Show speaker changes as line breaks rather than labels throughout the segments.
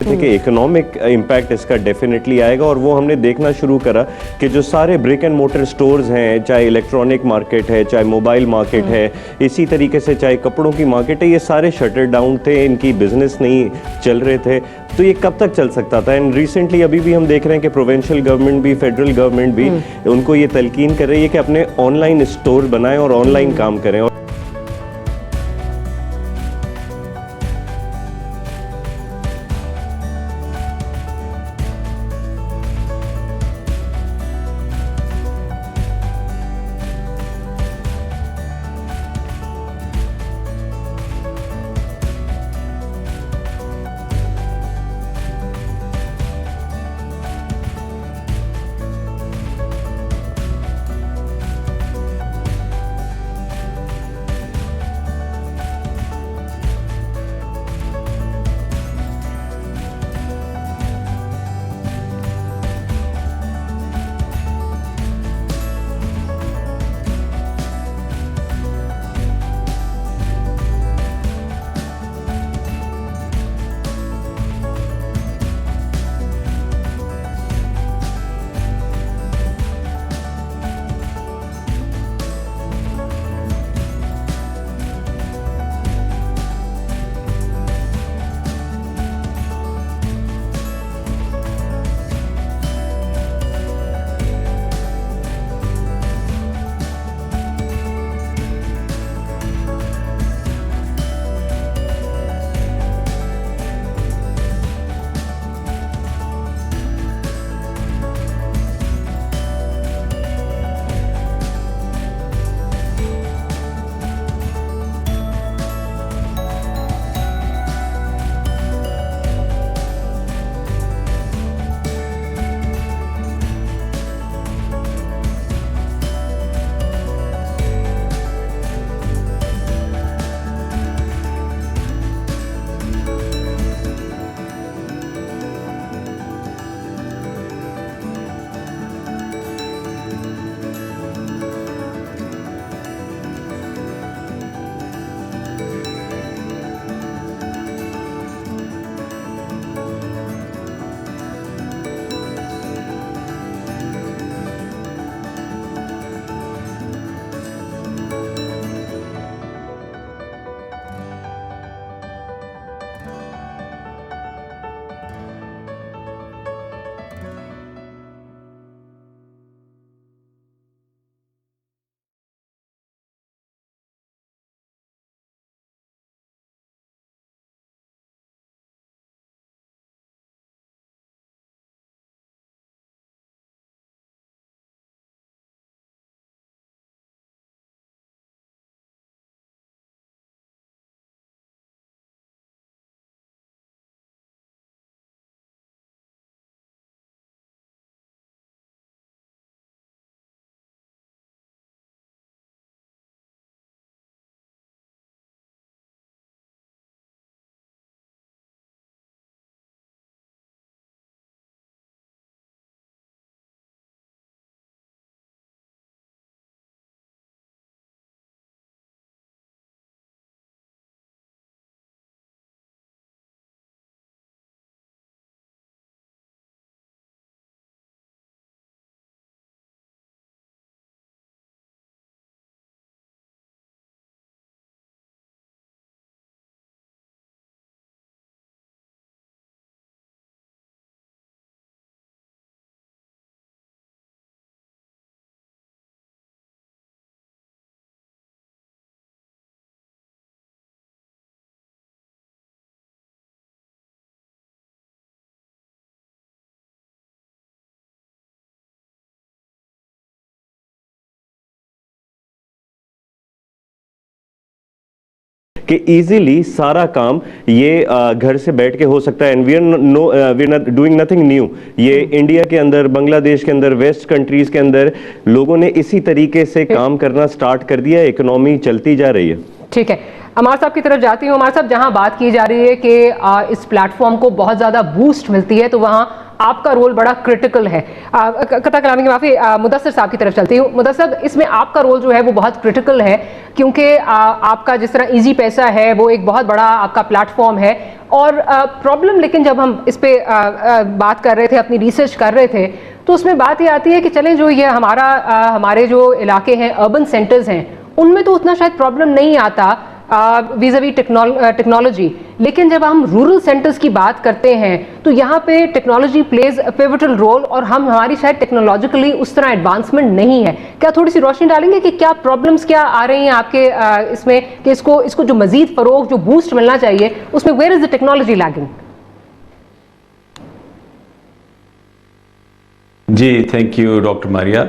थे कि economic impact इसका डेफिनेटली आएगा, और वो हमने देखना शुरू करा कि जो सारे ब्रिक एंड मोटर स्टोर्स हैं, चाहे इलेक्ट्रॉनिक मार्केट है, चाहे मोबाइल मार्केट है, इसी तरीके से चाहे कपड़ों की मार्केट है, ये सारे शटर डाउन थे, इनकी बिजनेस नहीं चल रहे थे। तो ये कब तक चल सकता था? एंड रिसेंटली अभी भी हम देख रहे हैं कि प्रोविंशियल गवर्नमेंट भी, फेडरल गवर्नमेंट भी उनको ये तलकीन कर रही है कि अपने ऑनलाइन स्टोर बनाएं और ऑनलाइन काम करें। कि इजीली सारा काम ये घर से बैठ के हो सकता है। And we are doing nothing new. ये इंडिया के अंदर, बांग्लादेश के अंदर, वेस्ट कंट्रीज के अंदर लोगों ने इसी तरीके से काम करना स्टार्ट कर दिया, इकोनॉमी चलती जा रही है।
ठीक है, अमार साहब की तरफ जाती हूँ। अमार साहब, जहाँ बात की जा रही है कि इस प्लेटफॉर्म को बहुत ज़्यादा बूस्ट मिलती है, तो वहाँ आपका रोल बड़ा क्रिटिकल है। कथा कलामी की माफ़ी, मुदस्सिर साहब की तरफ चलती हूँ। मुदस्सिर साहब, इसमें आपका रोल जो है वो बहुत क्रिटिकल है, क्योंकि आपका जिस तरह इजी पैसा है वो एक बहुत बड़ा आपका प्लेटफॉर्म है। और प्रॉब्लम, लेकिन जब हम इस पे बात कर रहे थे, अपनी रिसर्च कर रहे थे, तो उसमें बात ये आती है कि चलें जो ये हमारे जो इलाके हैं, अर्बन सेंटर्स हैं, उनमें तो उतना शायद प्रॉब्लम नहीं आता वीज़ावी टेक्नोलॉजी, लेकिन जब हम रूरल सेंटर्स की बात करते हैं तो यहाँ पे technology plays a pivotal role, और हमारी शायद टेक्नोलॉजिकली उस तरह एडवांसमेंट नहीं है। क्या थोड़ी सी रोशनी डालेंगे कि क्या प्रॉब्लम्स क्या आ रही हैं आपके इसमें, कि इसको जो मजीद फरोग, जो बूस्ट मिलना चाहिए, उसमें where is the technology lagging?
जी, थैंक यू डॉक्टर मारिया।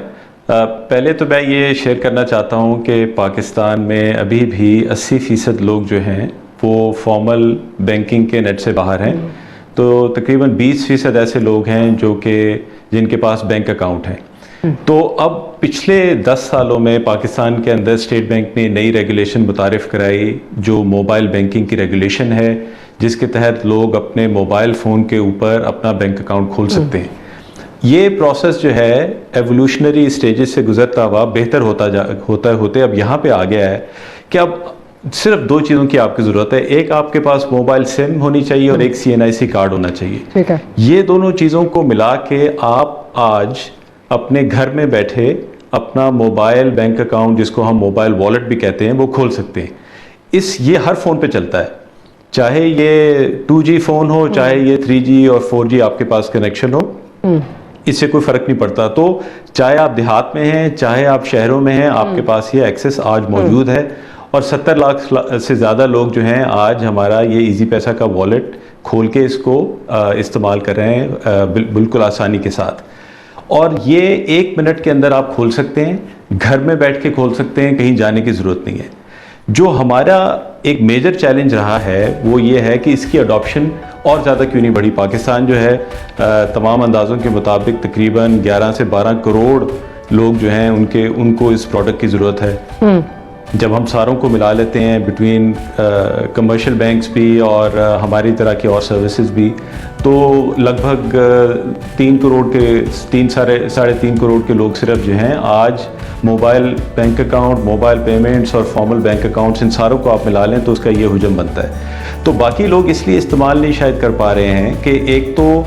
पहले तो मैं ये शेयर करना चाहता हूँ कि पाकिस्तान में अभी भी 80% लोग जो हैं वो फॉर्मल बैंकिंग के नेट से बाहर हैं। तो तकरीबन 20% ऐसे लोग हैं जिनके पास बैंक अकाउंट हैं। तो अब पिछले 10 सालों में पाकिस्तान के अंदर स्टेट बैंक ने नई रेगुलेशन मुतारिफ कराई, जो मोबाइल बैंकिंग की रेगुलेशन है, जिसके तहत लोग अपने मोबाइल फ़ोन के ऊपर अपना बैंक अकाउंट खोल सकते हैं। ये प्रोसेस जो है एवोल्यूशनरी स्टेजेस से गुजरता हुआ बेहतर होते अब यहाँ पे आ गया है कि अब सिर्फ 2 चीज़ों की आपकी ज़रूरत है। एक, आपके पास मोबाइल सिम होनी चाहिए और एक CNIC कार्ड होना चाहिए।
ठीक है। ये
दोनों चीज़ों को मिला के आप आज अपने घर में बैठे अपना मोबाइल बैंक अकाउंट, जिसको हम मोबाइल वॉलेट भी कहते हैं, वो खोल सकते हैं। ये हर फ़ोन पे चलता है, चाहे ये 2G फ़ोन हो, चाहे ये 3G और 4G आपके पास कनेक्शन हो, इससे कोई फ़र्क नहीं पड़ता। तो चाहे आप देहात में हैं, चाहे आप शहरों में हैं, आपके पास ये एक्सेस आज मौजूद है। और 70 लाख से ज़्यादा लोग जो हैं आज हमारा ये इजी पैसा का वॉलेट खोल के इसको इस्तेमाल कर रहे हैं बिल्कुल आसानी के साथ। और ये 1 मिनट के अंदर आप खोल सकते हैं, घर में बैठ के खोल सकते हैं, कहीं जाने की ज़रूरत नहीं है। जो हमारा एक मेजर चैलेंज रहा है वो ये है कि इसकी अडॉप्शन और ज़्यादा क्यों नहीं बढ़ी। पाकिस्तान जो है तमाम अंदाज़ों के मुताबिक तकरीबन 11 से 12 करोड़ लोग जो हैं उनको इस प्रोडक्ट की ज़रूरत है। जब हम सारों को मिला लेते हैं बिटवीन कमर्शियल बैंक्स भी और हमारी तरह की और सर्विसेज भी, तो लगभग 3 3.5 करोड़ के लोग सिर्फ जो हैं आज mobile bank account, mobile payments और फॉर्मल बैंक अकाउंट्स, इन सारों को आप मिला लें तो उसका ये हुजम बनता है। तो बाकी लोग इसलिए इस्तेमाल नहीं शायद कर पा रहे हैं कि एक तो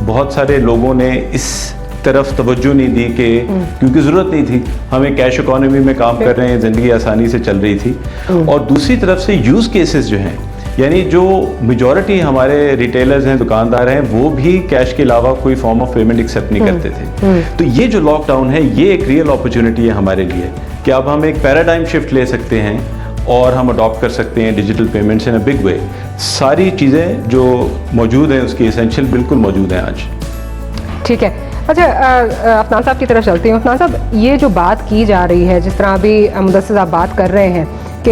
बहुत सारे लोगों ने इस तरफ तवज्जो नहीं दी कि क्योंकि ज़रूरत नहीं थी, हमें कैश इकोनॉमी में काम कर रहे हैं, ज़िंदगी आसानी से चल रही थी। और दूसरी तरफ से यूज़ केसेस जो हैं, यानी जो मेजॉरिटी हमारे रिटेलर्स हैं, दुकानदार हैं, वो भी कैश के अलावा कोई फॉर्म ऑफ पेमेंट एक्सेप्ट नहीं करते थे। तो ये जो लॉकडाउन है, ये एक रियल अपॉर्चुनिटी है हमारे लिए कि अब हम एक पैराडाइम शिफ्ट ले सकते हैं और हम अडॉप्ट कर सकते हैं digital payments in a big way. सारी चीज़ें जो मौजूद हैं उसकी एसेंशियल बिल्कुल मौजूद हैं आज।
ठीक है। अच्छा, अफनान साहब की तरफ चलती हूँ। अफनान साहब, ये जो बात की जा रही है, जिस तरह अभी मुदस्सिर साहब बात कर रहे हैं कि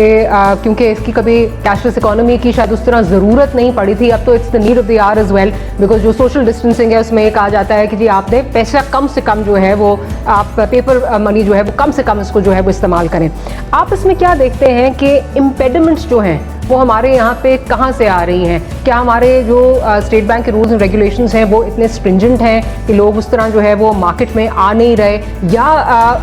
क्योंकि इसकी कभी कैशलेस इकोनॉमी की शायद उस तरह ज़रूरत नहीं पड़ी थी, अब तो it's the need of the hour as well, because जो सोशल डिस्टेंसिंग है उसमें कहा जाता है कि जी आपने पैसा कम से कम जो है वो आप पेपर मनी जो है वो कम से कम इसको जो है वो इस्तेमाल करें। आप इसमें क्या देखते हैं कि इम्पेडिमेंट्स जो हैं वो हमारे यहाँ पे कहाँ से आ रही हैं? क्या हमारे जो स्टेट बैंक के रूल्स एंड रेगुलेशंस हैं वो इतने स्ट्रिंजेंट हैं कि लोग उस तरह जो है वो मार्केट में आ नहीं रहे, या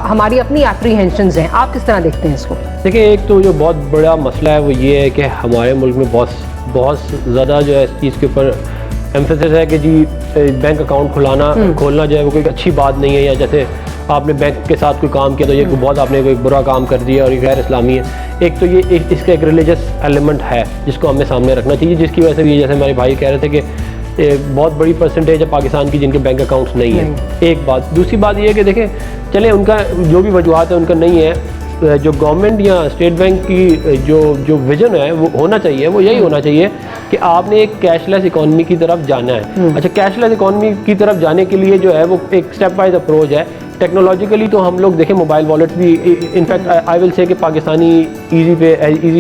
हमारी अपनी एप्रीहेंशंस हैं? आप किस तरह देखते हैं इसको?
देखिए, एक तो जो बहुत बड़ा मसला है वो ये है कि हमारे मुल्क में बहुत ज़्यादा जो है इस चीज़ के ऊपर एम्फेसिस है कि जी बैंक अकाउंट खोलना जो है वो कोई अच्छी बात नहीं है, या जैसे आपने बैंक के साथ कोई काम किया तो ये बहुत आपने कोई बुरा काम कर दिया और ये गैर इस्लामी है। एक तो ये इसका एक रिलीजियस एलिमेंट है जिसको हमें सामने रखना चाहिए, जिसकी वजह से भी जैसे हमारे भाई कह रहे थे कि बहुत बड़ी परसेंटेज है पाकिस्तान की जिनके बैंक अकाउंट्स नहीं है। एक बात। दूसरी बात ये है कि देखें, चले उनका जो भी वजूहत है उनका नहीं है, जो गवर्नमेंट या स्टेट बैंक की जो विजन है वो होना चाहिए, वो यही होना चाहिए कि आपने एक कैशलेस इकोनॉमी की तरफ जाना है। अच्छा, कैशलेस इकोनॉमी की तरफ जाने के लिए जो है वो एक स्टेप वाइज अप्रोच है। टेक्नोलॉजिकली तो हम लोग देखें मोबाइल वॉलेट भी, इनफैक्ट आई विल से कि पाकिस्तानी इजी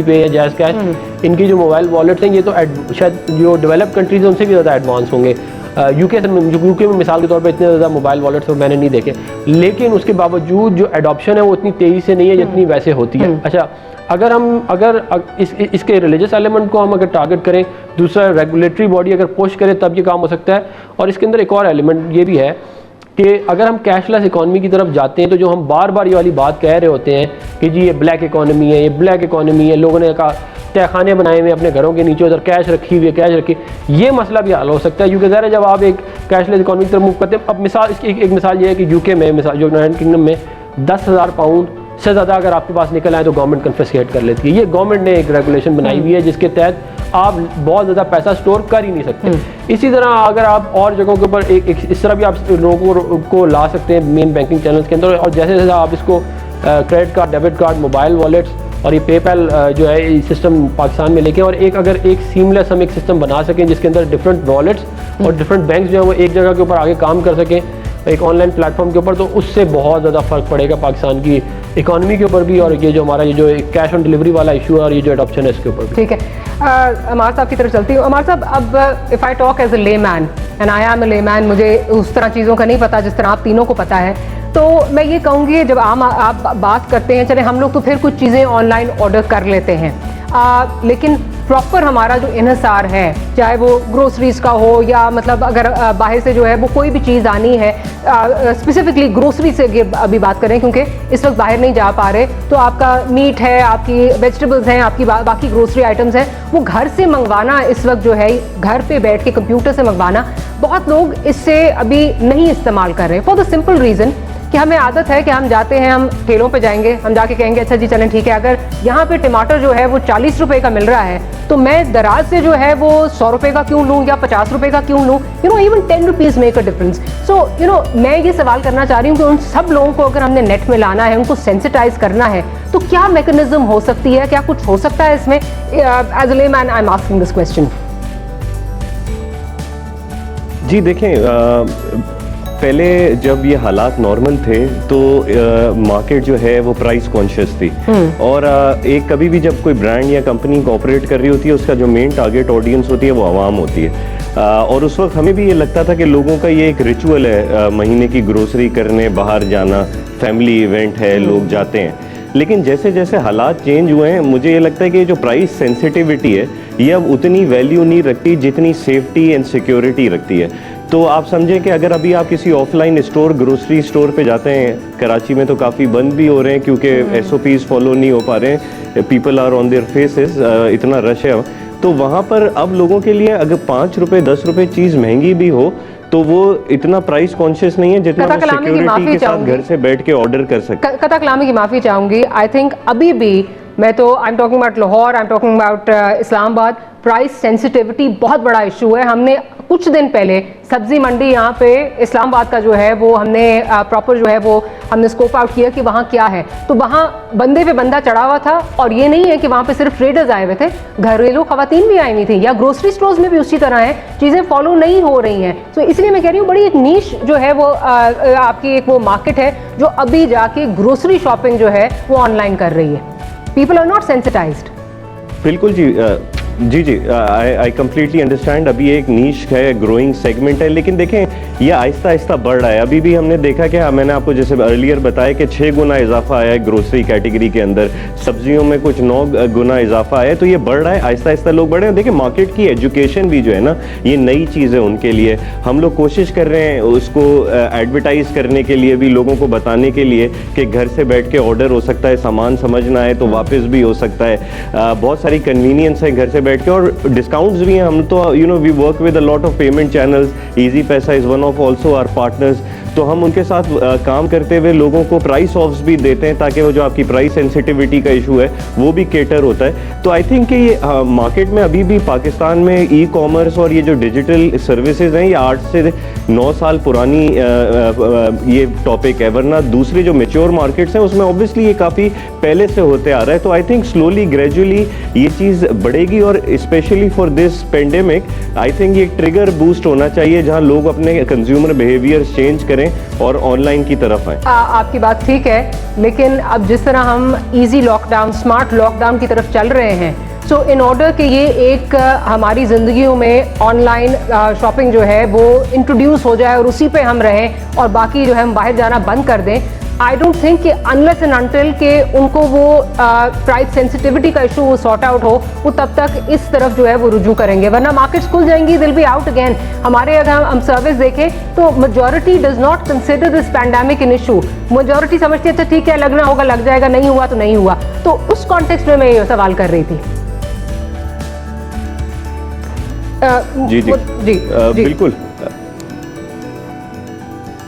पे या जैज़ कैश, इनकी जो मोबाइल वॉलेट्स हैं ये तो शायद जो डेवलप्ड कंट्रीज हैं उनसे भी ज़्यादा एडवांस होंगे। यूके में मिसाल के तौर पे इतने ज़्यादा मोबाइल वॉलेट्स मैंने नहीं देखे, लेकिन उसके बावजूद जो एडॉप्शन है वो इतनी तेज़ी से नहीं है जितनी वैसे होती है। अच्छा, अगर इसके रिलीजियस एलिमेंट को हम अगर टारगेट करें, दूसरा रेगुलेटरी बॉडी अगर पुश करे तब ये काम हो सकता है। और इसके अंदर एक और एलिमेंट ये भी है कि अगर हम कैशलेस इकॉनमी की तरफ जाते हैं तो जो हम बार बार ये वाली बात कह रहे होते हैं कि जी ये ब्लैक इकॉनमी है, ये ब्लैक इकॉनमी है, लोगों ने कहा तहखाने बनाए हुए अपने घरों के नीचे उधर कैश रखी हुई है, कैश रखी, ये मसला भी हल हो सकता है। क्योंकि ज़रा जब आप एक कैशलेस इकॉनमी की तरफ मूव करते हैं, अब मिसाल इसकी एक मिसाल ये है कि यूके में मिसाल जो यूनाइटेड किंगडम में 10,000 पाउंड से ज़्यादा अगर आपके पास निकल आए तो गवर्नमेंट कन्फिस्केट कर लेती है। ये गवर्नमेंट ने एक रेगुलेशन बनाई हुई है जिसके तहत आप बहुत ज़्यादा पैसा स्टोर कर ही नहीं सकते। इसी तरह अगर आप और जगहों के ऊपर एक इस तरह भी आप लोगों को ला सकते हैं मेन बैंकिंग चैनल्स के अंदर, और जैसे जैसे आप इसको credit card, debit card, mobile wallets और ये पेपैल जो है सिस्टम पाकिस्तान में लेके, और अगर एक सीमलेस हम एक सिस्टम बना सकें जिसके अंदर डिफरेंट वॉलेट्स और डिफरेंट बैंक्स जो है वो एक जगह के ऊपर आगे काम कर सकें एक ऑनलाइन प्लेटफॉर्म के ऊपर, तो उससे बहुत ज़्यादा फ़र्क पड़ेगा पाकिस्तान की इकॉनमी के ऊपर भी, और ये जो हमारा ये जो कैश ऑन डिलीवरी वाला इशू है और ये जो एडॉप्शन है इसके ऊपर भी।
ठीक है, अमार साहब की तरफ चलती हूँ। अमार साहब, अब if I talk as a layman and I am a layman, मुझे उस तरह चीज़ों का नहीं पता जिस तरह आप तीनों को पता है, तो मैं ये कहूँगी जब आप बात करते हैं, चले हम लोग तो फिर कुछ चीज़ें ऑनलाइन ऑर्डर कर लेते हैं, लेकिन प्रॉपर हमारा जो इन्हिसार है, चाहे वो ग्रोसरीज का हो या मतलब अगर बाहर से जो है वो कोई भी चीज़ आनी है, स्पेसिफिकली ग्रोसरी से अभी बात करें क्योंकि इस वक्त बाहर नहीं जा पा रहे, तो आपका मीट है, आपकी वेजिटेबल्स हैं, आपकी बाकी ग्रोसरी आइटम्स हैं, वो घर से मंगवाना इस वक्त जो है घर पे बैठ के कंप्यूटर से मंगवाना, बहुत लोग इससे अभी नहीं इस्तेमाल कर रहे फॉर द सिंपल रीज़न कि हमें आदत है कि हम जाते हैं, हम ठेलों पे जाएंगे, हम जाके कहेंगे अच्छा जी चलें ठीक है, अगर यहाँ पे टमाटर जो है वो 40 रुपए का मिल रहा है तो मैं दराज से जो है वो 100 रुपए का क्यों लूँ या 50 रुपए का क्यों लूँ, even 10 rupees make a difference. So मैं ये सवाल करना चाह रही हूँ कि उन सब लोगों को अगर हमने नेट में लाना है, उनको सेंसिटाइज करना है, तो क्या मैकेनिज्म हो सकती है, क्या कुछ हो सकता है इसमें? As a layman I am asking this question.
जी देखें, पहले जब ये हालात नॉर्मल थे तो मार्केट जो है वो प्राइस कॉन्शियस थी, और एक कभी भी जब कोई ब्रांड या कंपनी ऑपरेट कर रही होती है उसका जो मेन टारगेट ऑडियंस होती है वो आवाम होती है, और उस वक्त हमें भी ये लगता था कि लोगों का ये एक रिचुअल है महीने की ग्रोसरी करने बाहर जाना, फैमिली इवेंट है, लोग जाते हैं। लेकिन जैसे जैसे हालात चेंज हुए हैं, मुझे ये लगता है कि जो प्राइस सेंसिटिविटी है ये अब उतनी वैल्यू नहीं रखती जितनी सेफ्टी एंड सिक्योरिटी रखती है। तो आप समझें कि अगर अभी आप किसी ऑफलाइन स्टोर, ग्रोसरी स्टोर पे जाते हैं, कराची में तो काफ़ी बंद भी हो रहे हैं क्योंकि SOPs फॉलो नहीं हो पा रहे हैं, people are on their faces, इतना रश है, तो वहाँ पर अब लोगों के लिए अगर 5 रुपए 10 रुपए चीज़ महंगी भी हो तो वो इतना प्राइस कॉन्शियस नहीं है जितना वो सिक्योरिटी के साथ घर से बैठ के ऑर्डर कर सकते।
कथा कलामी की माफ़ी चाहूँगी। आई थिंक अभी भी मैं तो I am talking about Lahore, I am talking about Islamabad, price sensitivity बहुत बड़ा इशू है। हमने कुछ दिन पहले सब्जी मंडी यहाँ पे इस्लामाबाद का जो है वो हमने प्रॉपर जो है वो हमने स्कोप आउट किया कि वहाँ क्या है, तो वहाँ बंदे पे बंदा चढ़ा हुआ था, और ये नहीं है कि वहाँ पे सिर्फ ट्रेडर्स आए हुए थे, घरेलू खवातीन भी आई हुई थी, या ग्रोसरी स्टोर्स में भी उसी तरह है, चीज़ें फॉलो नहीं हो रही हैं। तो इसलिए मैं कह रही हूँ बड़ी एक नीश जो है वो आपकी एक वो मार्केट है जो अभी जाके ग्रोसरी शॉपिंग जो है वो ऑनलाइन कर रही है। People are not sensitized.
बिल्कुल जी, जी आई कम्प्लीटली अंडरस्टैंड। अभी एक नीश है, ग्रोइंग सेगमेंट है, लेकिन देखें ये आहिस्ता आहिस्ता बढ़ रहा है। अभी भी हमने देखा कि मैंने आपको जैसे अर्लियर बताया कि 6 गुना इजाफा आया है ग्रोसरी कैटेगरी के अंदर, सब्जियों में कुछ 9 गुना इजाफा आया है, तो ये बढ़ रहा है, आहिस्ता आहिस्ता लोग बढ़ रहे हैं। देखिए मार्केट की एजुकेशन भी जो है ना, ये नई चीज़ है उनके लिए, हम लोग कोशिश कर रहे हैं उसको एडवर्टाइज करने के लिए भी, लोगों को बताने के लिए कि घर से बैठ के ऑर्डर हो सकता है, सामान समझना है तो वापस भी हो सकता है, बहुत सारी कन्वीनियंस है घर से बैठ के, और डिस्काउंट्स भी हैं। हम तो we work with a lot of payment channels, Easypaisa is one of also our partners, तो हम उनके साथ काम करते हुए लोगों को प्राइस ऑफ्स भी देते हैं ताकि वो जो आपकी प्राइस सेंसिटिविटी का इशू है वो भी केटर होता है। तो आई थिंक कि ये मार्केट में अभी भी पाकिस्तान में ई कॉमर्स और ये जो डिजिटल सर्विसेज हैं ये 8 से 9 साल पुरानी ये टॉपिक है, वरना दूसरे जो मेच्योर मार्केट्स हैं उसमें ऑब्वियसली ये काफ़ी पहले से होते आ रहा है। तो आई थिंक स्लोली ग्रेजुअली ये चीज़ बढ़ेगी, और specially for this pandemic I think ये ट्रिगर बूस्ट होना चाहिए जहाँ लोग अपने कंज्यूमर बिहेवियर चेंज करें और ऑनलाइन की तरफ आए।
आपकी बात ठीक है, लेकिन अब जिस तरह हम इजी लॉकडाउन, स्मार्ट लॉकडाउन की तरफ चल रहे हैं, सो इन ऑर्डर कि ये एक हमारी ज़िंदगियों में ऑनलाइन शॉपिंग जो है वो इंट्रोड्यूस हो जाए और उसी पे हम रहें और बाकी जो है हम बाहर जाना बंद कर दें, आई डोंट थिंक कि अनलेस एंड अनटिल के उनको वो प्राइस सेंसिटिविटी का इशू वो सॉर्ट आउट हो, वो तब तक इस तरफ जो है वो रुजू करेंगे, वरना मार्केट्स खुल जाएंगी, दिल बी आउट अगेन। हमारे अगर हम सर्विस देखें तो majority does not consider this pandemic in issue. Majority समझती है अच्छा ठीक है, लगना होगा लग जाएगा, नहीं हुआ तो नहीं हुआ। तो उस कॉन्टेक्स्ट में मैं ये सवाल कर रही थी।
जी जी
जी
बिल्कुल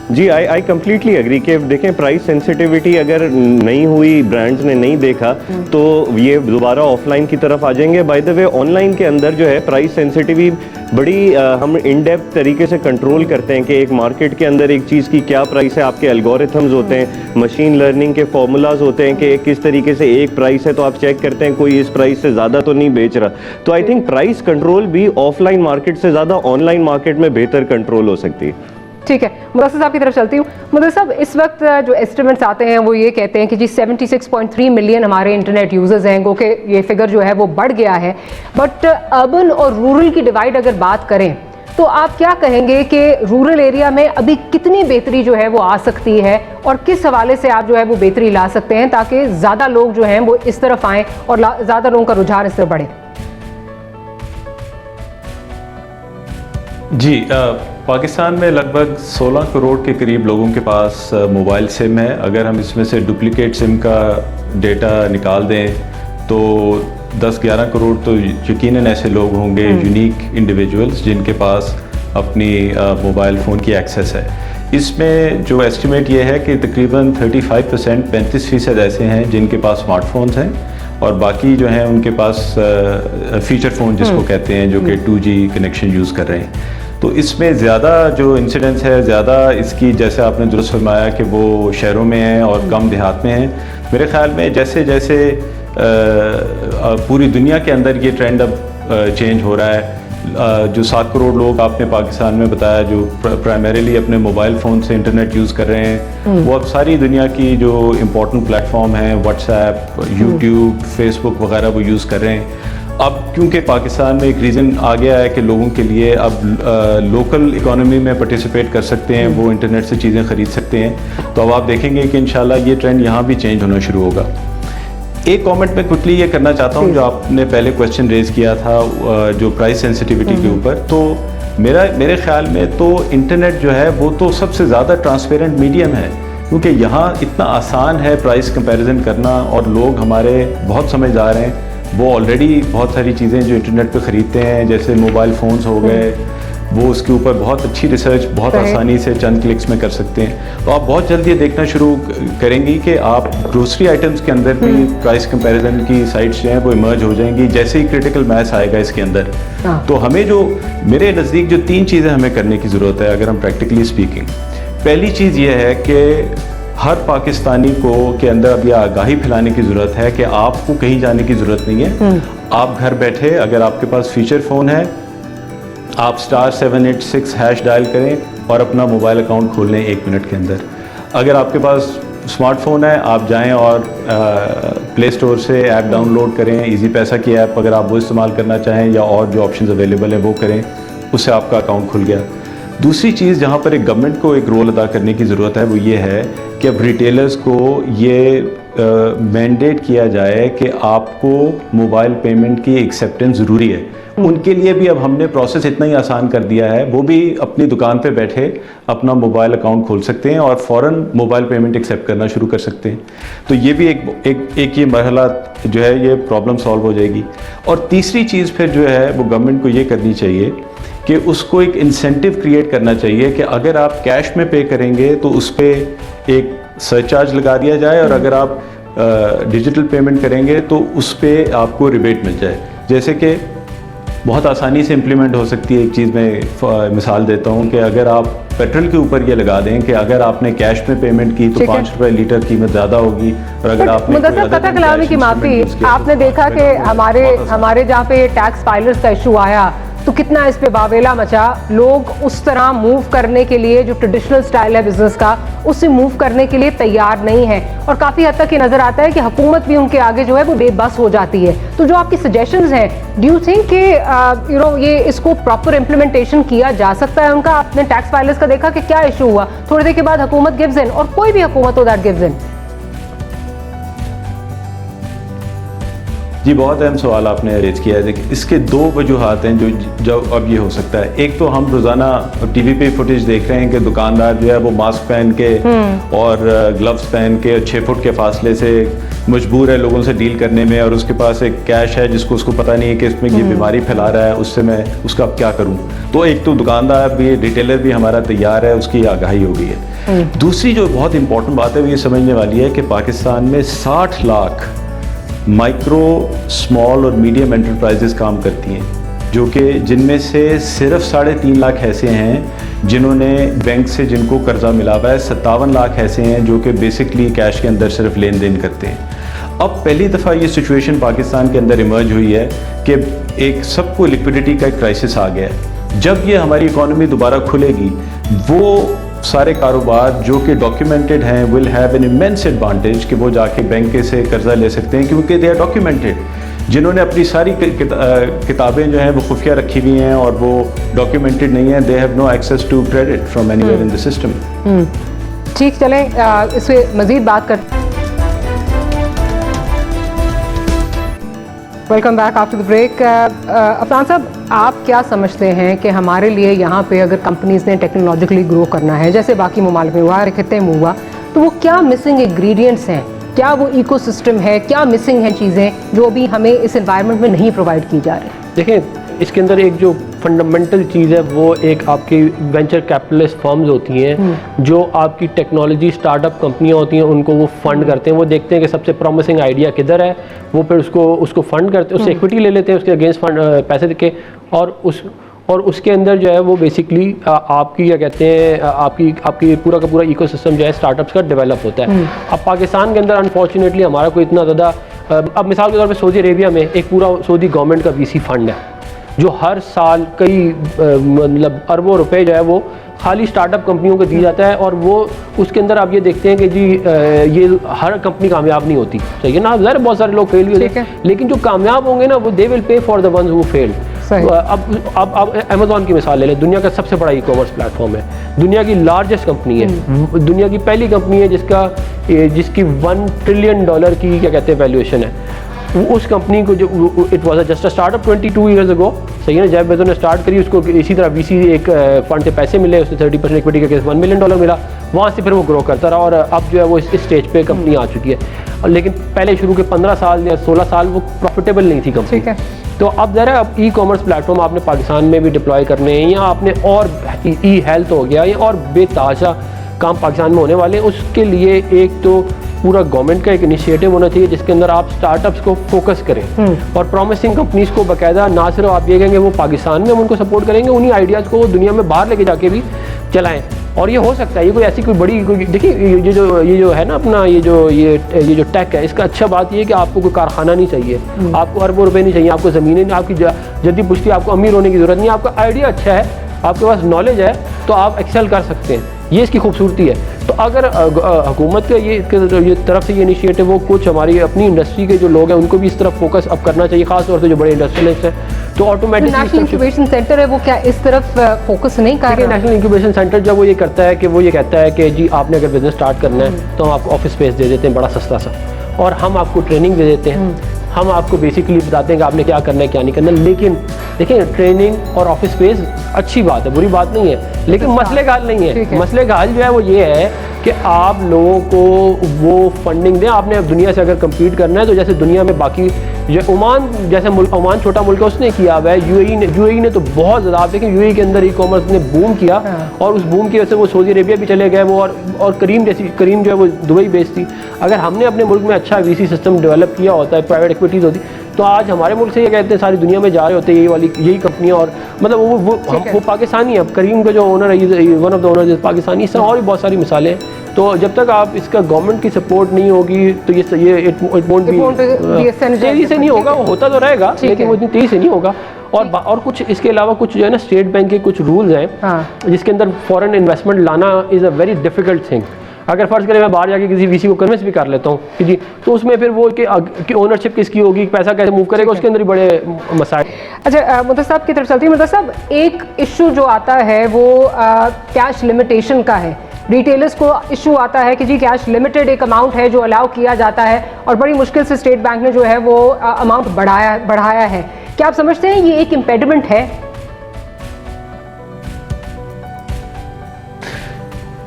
जी, आई कम्प्लीटली एग्री कि देखें प्राइस सेंसिटिविटी अगर नहीं हुई, ब्रांड्स ने नहीं देखा तो ये दोबारा ऑफलाइन की तरफ आ जाएंगे। बाय द वे ऑनलाइन के अंदर जो है प्राइस सेंसिटिविटी बड़ी हम इन डेप्थ तरीके से कंट्रोल करते हैं कि एक मार्केट के अंदर एक चीज़ की क्या प्राइस है, आपके एल्गोरिथम्स होते हैं, मशीन लर्निंग के फॉर्मूलाज होते हैं कि किस तरीके से एक प्राइस है तो आप चेक करते हैं कोई इस प्राइस से ज़्यादा तो नहीं बेच रहा। तो आई थिंक प्राइस कंट्रोल भी ऑफलाइन मार्केट से ज़्यादा ऑनलाइन मार्केट में बेहतर कंट्रोल हो सकती है।
ठीक है, मुदस्सिर साहब की तरफ चलती हूँ। मुदस्सिर साहब, इस वक्त जो एस्टिमेट्स आते हैं वो ये कहते हैं कि जी 76.3 मिलियन हमारे इंटरनेट यूजर्स हैं, गो के ये फिगर जो है वो बढ़ गया है। बट अर्बन और रूरल की डिवाइड अगर बात करें तो आप क्या कहेंगे कि रूरल एरिया में अभी कितनी बेहतरी जो है वो आ सकती है और किस हवाले से आप जो है वो बेहतरी ला सकते हैं ताकि ज़्यादा लोग जो हैं वो इस तरफ आएँ और ज़्यादा लोगों का रुझान इस तरफ बढ़े?
जी, पाकिस्तान में लगभग 16 करोड़ के करीब लोगों के पास मोबाइल सिम है। अगर हम इसमें से डुप्लीकेट सिम का डेटा निकाल दें तो 10-11 करोड़ तो यकीनन ऐसे लोग होंगे, यूनिक इंडिविजुअल्स, जिनके पास अपनी मोबाइल फ़ोन की एक्सेस है। इसमें जो एस्टिमेट ये है कि तकरीबन 35% 35% ऐसे हैं जिनके पास स्मार्टफोन्स हैं और बाकी जो हैं उनके पास फीचर फ़ोन जिसको कहते हैं, जो कि 2G कनेक्शन यूज़ कर रहे हैं। तो इसमें ज़्यादा जो इंसिडेंस है, ज़्यादा इसकी, जैसे आपने दुरुस्त फरमाया कि वो शहरों में हैं और कम देहात में हैं। मेरे ख़्याल में जैसे जैसे पूरी दुनिया के अंदर ये ट्रेंड अब चेंज हो रहा है, जो 7 करोड़ लोग आपने पाकिस्तान में बताया जो प्राइमरीली अपने मोबाइल फ़ोन से इंटरनेट यूज़ कर रहे हैं, वो अब सारी दुनिया की जो इम्पोर्टेंट प्लेटफॉर्म हैं, व्हाट्सएप, यूट्यूब, फेसबुक वगैरह वो यूज़ कर रहे हैं। अब क्योंकि पाकिस्तान में एक रीज़न आ गया है कि लोगों के लिए अब लोकल इकोनॉमी में पार्टिसिपेट कर सकते हैं, वो इंटरनेट से चीज़ें ख़रीद सकते हैं, तो अब आप देखेंगे कि इंशाल्लाह ये ट्रेंड यहाँ भी चेंज होना शुरू होगा। एक कमेंट मैं क्विकली ये करना चाहता हूँ, जो आपने पहले क्वेश्चन रेज़ किया था जो प्राइस सेंसिटिविटी के ऊपर, तो मेरे ख्याल में तो इंटरनेट जो है वो तो सबसे ज़्यादा ट्रांसपेरेंट मीडियम है, क्योंकि यहाँ इतना आसान है प्राइस कंपैरिजन करना और लोग हमारे बहुत समझदार हैं, वो ऑलरेडी बहुत सारी चीज़ें जो इंटरनेट पे ख़रीदते हैं, जैसे मोबाइल फ़ोन्स हो गए, वो उसके ऊपर बहुत अच्छी रिसर्च बहुत आसानी से चंद क्लिक्स में कर सकते हैं। तो आप बहुत जल्दी ये देखना शुरू करेंगी कि आप ग्रोसरी आइटम्स के अंदर भी प्राइस कंपैरिजन की साइट्स जो हैं वो इमर्ज हो जाएंगी जैसे ही क्रिटिकल मैथ आएगा इसके अंदर। तो हमें जो मेरे नज़दीक जो 3 चीज़ें हमें करने की ज़रूरत है अगर हम प्रैक्टिकली स्पीकिंग, पहली चीज़ ये है कि हर पाकिस्तानी को के अंदर अब यह आगाही फैलाने की ज़रूरत है कि आपको कहीं जाने की ज़रूरत नहीं है। आप घर बैठे, अगर आपके पास फीचर फ़ोन है, आप *786# डायल करें और अपना मोबाइल अकाउंट खोल लें 1 मिनट के अंदर। अगर आपके पास स्मार्टफोन है, आप जाएं और प्ले स्टोर से ऐप डाउनलोड करें, इजी पैसा की ऐप अगर आप वो इस्तेमाल करना चाहें या और जो ऑप्शंस अवेलेबल हैं वो करें, उससे आपका अकाउंट खुल गया। दूसरी चीज़ जहाँ पर एक गवर्नमेंट को एक रोल अदा करने की ज़रूरत है वो ये है कि अब रिटेलर्स को ये मैंडेट किया जाए कि आपको मोबाइल पेमेंट की एक्सेप्टेंस ज़रूरी है। उनके लिए भी अब हमने प्रोसेस इतना ही आसान कर दिया है, वो भी अपनी दुकान पे बैठे अपना मोबाइल अकाउंट खोल सकते हैं और फ़ौरन मोबाइल पेमेंट एक्सेप्ट करना शुरू कर सकते हैं। तो ये भी एक ये मरहला जो है ये प्रॉब्लम सॉल्व हो जाएगी। और तीसरी चीज़ फिर जो है वो गवर्नमेंट को ये करनी चाहिए कि उसको एक इंसेंटिव क्रिएट करना चाहिए कि अगर आप कैश में पे करेंगे तो उस पर एक सरचार्ज लगा दिया जाए और अगर आप डिजिटल पेमेंट करेंगे तो उस पर आपको रिबेट मिल जाए। जैसे कि बहुत आसानी से इम्प्लीमेंट हो सकती है एक चीज़, मैं मिसाल देता हूँ कि अगर आप पेट्रोल के ऊपर ये लगा दें कि अगर आपने कैश में पेमेंट की तो 5 रुपये लीटर कीमत ज़्यादा होगी, और अगर आपने
कथा कलामी की माफ़ी, आपने देखा कि हमारे जहाँ पे टैक्स फाइलर्स का इशू आया तो कितना इस पे वावेला मचा, लोग उस तरह मूव करने के लिए जो ट्रेडिशनल स्टाइल है बिजनेस का उससे मूव करने के लिए तैयार नहीं है, और काफ़ी हद तक ये नज़र आता है कि हुकूमत भी उनके आगे जो है वो बेबस हो जाती है। तो जो आपकी सजेशंस हैं, डू यू थिंक कि ये इसको प्रॉपर इम्प्लीमेंटेशन किया जा सकता है उनका? आपने टैक्स फाइलर्स का देखा कि क्या इशू हुआ, थोड़ी देर के बाद हुकूमत गिव्स इन, और कोई भी हुकूमत हो दैट गिव्स इन।
जी, बहुत अहम सवाल आपने रेज किया है। देखिए, इसके दो वजूहात हैं जो अब ये हो सकता है। एक तो हम रोज़ाना टीवी पे फुटेज देख रहे हैं कि दुकानदार जो है वो मास्क पहन के और ग्लव्स पहन के 6 फुट के फासले से मजबूर है लोगों से डील करने में, और उसके पास एक कैश है जिसको उसको पता नहीं है कि इसमें ये बीमारी फैला रहा है, उससे मैं उसका अब क्या करूँ। तो एक तो दुकानदार भी, रिटेलर भी हमारा तैयार है, उसकी आगाही हो गई है। दूसरी जो बहुत इंपॉर्टेंट बात है वो ये समझने वाली है कि पाकिस्तान में 60 लाख माइक्रो, स्मॉल और मीडियम एंटरप्राइजेस काम करती हैं, जो कि जिनमें से सिर्फ 3.5 लाख ऐसे हैं जिन्होंने बैंक से जिनको कर्जा मिला हुआ है, 57 लाख ऐसे हैं जो कि बेसिकली कैश के अंदर सिर्फ लेन देन करते हैं। अब पहली दफ़ा ये सिचुएशन पाकिस्तान के अंदर इमर्ज हुई है कि एक सबको लिक्विडिटी का एक क्राइसिस आ गया है। जब ये हमारी इकॉनमी दोबारा खुलेगी, वो सारे कारोबार जो कि डॉक्यूमेंटेड हैं will have an immense advantage कि वो जाके बैंक से कर्जा ले सकते हैं, क्योंकि दे आर डॉक्यूमेंटेड। जिन्होंने अपनी सारी किताबें जो हैं वो खुफिया रखी हुई हैं और वो डॉक्यूमेंटेड नहीं हैं, they have no access to credit from anywhere in the system.
ठीक, चलें इस पे मजीद बात करते हैं। Welcome back after the break. Afran साहब, आप क्या समझते हैं कि हमारे लिए यहाँ पे अगर कंपनीज ने टेक्नोलॉजिकली ग्रो करना है, जैसे बाकी ममालिक में हुआ, खत्ते में हुआ, तो वो क्या मिसिंग इंग्रेडिएंट्स हैं, क्या वो इकोसिस्टम है, क्या मिसिंग हैं चीज़ें जो अभी हमें इस एनवायरनमेंट में नहीं प्रोवाइड की जा रही?
देखिए, इसके अंदर एक जो फंडामेंटल चीज़ है वो एक आपकी वेंचर कैपिटलिस्ट फर्म्स होती हैं जो आपकी टेक्नोलॉजी स्टार्टअप कंपनियां होती हैं, उनको वो फंड करते हैं। वो देखते हैं कि सबसे प्रॉमिसिंग आइडिया किधर है, वो फिर उसको फंड करते हैं, उससे इक्विटी ले लेते हैं, उसके अगेंस्ट फंड पैसे देके, और उसके अंदर जो है वो बेसिकली आपकी क्या कहते हैं आपकी पूरा का पूरा इकोसिस्टम जो है स्टार्टअप्स का डेवलप होता है। अब पाकिस्तान के अंदर अनफॉर्चुनेटली हमारा कोई इतना ज़्यादा, अब मिसाल के तौर पे सऊदी अरेबिया में एक पूरा सऊदी गवर्नमेंट का वीसी फंड है जो हर साल कई मतलब अरबों रुपए जो है वो खाली स्टार्टअप कंपनियों को दी जाता है, और वो उसके अंदर आप ये देखते हैं कि जी ये हर कंपनी कामयाब नहीं होती, चाहिए ना, ज़रा बहुत सारे लोग फेल भी होते हैं, लेकिन जो कामयाब होंगे ना वो they will pay for the ones who failed. अब अमेज़ॉन की मिसाल ले लें, दुनिया का सबसे बड़ा ई कॉमर्स प्लेटफॉर्म है, दुनिया की लार्जेस्ट कंपनी है, दुनिया की पहली कंपनी है जिसकी $1 ट्रिलियन की क्या कहते हैं वैल्यूएशन है। उस कंपनी को जो it was just a startup 22 years ago, सही है ना, जब बेजोस ने स्टार्ट करी, उसको इसी तरह वीसी एक फंड से पैसे मिले, उसने 30% इक्विटी के केस $1 मिलियन मिला, वहाँ से फिर वो ग्रो करता रहा, और अब जो है वो इस स्टेज पे कंपनी आ चुकी है। लेकिन पहले शुरू के 15 साल या 16 साल वो प्रॉफिटेबल नहीं थी कंपनी। तो अब ज़रा अब ई कॉमर्स प्लेटफॉर्म आपने पाकिस्तान में भी डिप्लॉय करने हैं, या आपने और ई हेल्थ हो गया, या और बेताशा काम पाकिस्तान में होने वाले हैं, उसके लिए एक तो पूरा गवर्नमेंट का एक इनिशिएटिव होना चाहिए जिसके अंदर आप स्टार्टअप्स को फोकस करें और प्रॉमिसिंग कंपनीज को बाकायदा, ना सिर्फ आप ये कहेंगे वो पाकिस्तान में हम उनको सपोर्ट करेंगे, उन्हीं आइडियाज़ को दुनिया में बाहर लेके जाके भी चलाएं। और ये हो सकता है, ये कोई ऐसी कोई बड़ी देखिए ये जो है ना अपना ये जो टेक है, इसका अच्छा बात ये है कि आपको कोई कारखाना नहीं चाहिए, आपको अरबों रुपए नहीं चाहिए, आपको ज़मीनें नहीं, आपकी जद्दी पुश्ती, आपको अमीर होने की ज़रूरत नहीं है, आपका आइडिया अच्छा है, आपके पास नॉलेज है, तो आप एक्सेल कर सकते हैं। ये इसकी खूबसूरती है। तो अगर हुकूमत का ये तरफ से ये इनिशिएटिव हो, कुछ हमारी अपनी इंडस्ट्री के जो लोग हैं उनको भी इस तरफ फोकस अब करना चाहिए, खास तौर से जो बड़े इंडस्ट्रियलिस्ट हैं, तो ऑटोमेटिकली
नेशनल इंक्यूबेशन सेंटर है वो क्या इस तरफ फोकस नहीं कर रहा?
नेशनल इंक्यूबेशन सेंटर जब वो ये करता है कि वो ये कहता है कि जी आपने अगर बिजनेस स्टार्ट करना है तो हम आपको ऑफिस स्पेस दे देते हैं बड़ा सस्ता सा, और हम आपको ट्रेनिंग दे देते हैं, हम आपको बेसिकली बताते हैं कि आपने क्या करना है क्या नहीं करना। लेकिन देखिए, ट्रेनिंग और ऑफिस स्पेस अच्छी बात है, बुरी बात नहीं है, लेकिन मसले का हल नहीं है। मसले का हल जो है वो ये है कि आप लोगों को वो फंडिंग दें। आपने दुनिया से अगर कम्पीट करना है तो जैसे दुनिया में बाकी जो ओमान जैसे मुल्क, ओमान छोटा मुल्क है, उसने किया हुआ है, यूएई ने तो बहुत ज़्यादा, आप देखें यूएई के अंदर ई कॉमर्स ने बूम किया, और उस बूम की वजह से वो सऊदी अरेबिया भी चले गए वो, और करीम जो है वो दुबई बेस्ड थी। अगर हमने अपने मुल्क में अच्छा वीसी सिस्टम डेवलप किया होता है, प्राइवेट इक्विटीज़ होती, तो आज हमारे मुल्क से ये कहते हैं सारी दुनिया में जा रहे होते यही कंपनियां, और मतलब वो पाकिस्तानी है। अब करीम का जो ओनर है, one of the owner Pakistani, इससे और भी बहुत सारी मिसालें हैं। तो जब तक आप इसका गवर्नमेंट की सपोर्ट नहीं होगी तो ये इट वोंट बी तेज़ी से नहीं होगा, वो होता तो रहेगा लेकिन वो इतनी तेज़ी से नहीं होगा। और कुछ इसके अलावा कुछ जो है ना स्टेट बैंक के कुछ रूल्स हैं
हाँ।
जिसके अंदर फॉरेन इन्वेस्टमेंट लाना is a very difficult thing. अगर फ़र्ज़ करें मैं बाहर जाके किसी वीसी को कन्विंस भी कर लेता हूँ कि जी, तो उसमें फिर वो कि ओनरशिप किसकी होगी, पैसा कैसे मूव करेगा, उसके अंदर ही बड़े मसाइल।
अच्छा, मुदस्सिर साहब की तरफ चलती हूँ। मुदस्सिर साहब, एक इशू जो आता है वो कैश लिमिटेशन का है। रिटेलर्स को इशू आता है कि जी कैश लिमिटेड एक अमाउंट है जो अलाउ किया जाता है और बड़ी मुश्किल से स्टेट बैंक ने जो है वो अमाउंट बढ़ाया है। क्या आप समझते हैं ये एक इम्पेडिमेंट है?